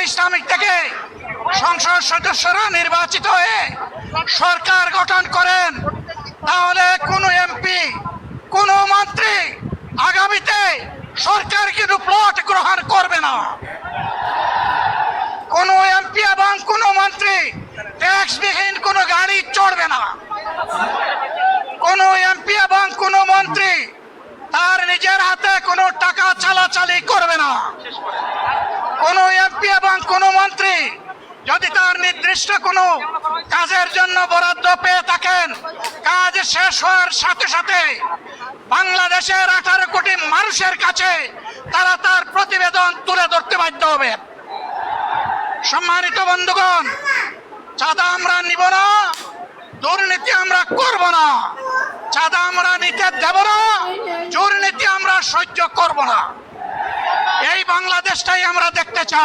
Islamic থেকে সংসদ সদস্যরা নির্বাচিত হয়ে সরকার গঠন করেন, তাহলে কোনো এমপি, কোনো মন্ত্রী আগামীতে সরকার কিন্তু প্লট গ্রহণ করবে না। কোনো এমপি এবং কোনো মন্ত্রী ট্যাক্সবিহীন কোনো গাড়ি চড়বে না। কোনো এমপি এবং কোনো মন্ত্রী তার নিজের হাতে কোনো টাকা চালাচালি করবে না। কোনো এমপি এবং কোনো মন্ত্রী যদি তার নির্দিষ্ট কোনো কাজের জন্য বরাদ্দ পেয়ে থাকেন, কাজ শেষ হওয়ার সাথে সাথে বাংলাদেশের 18 কোটি মানুষের কাছে তারা তার প্রতিবেদন তুলে ধরতে বাধ্য হবে। সম্মানিত বন্ধুগণ, চাঁদা আমরা নিব না, দুর্নীতি আমরা করব না। চাঁদা আমরা নিতে দেব না, দুর্নীতি আমরা সহ্য করব না। এই বাংলাদেশটাই আমরা দেখতে চাই।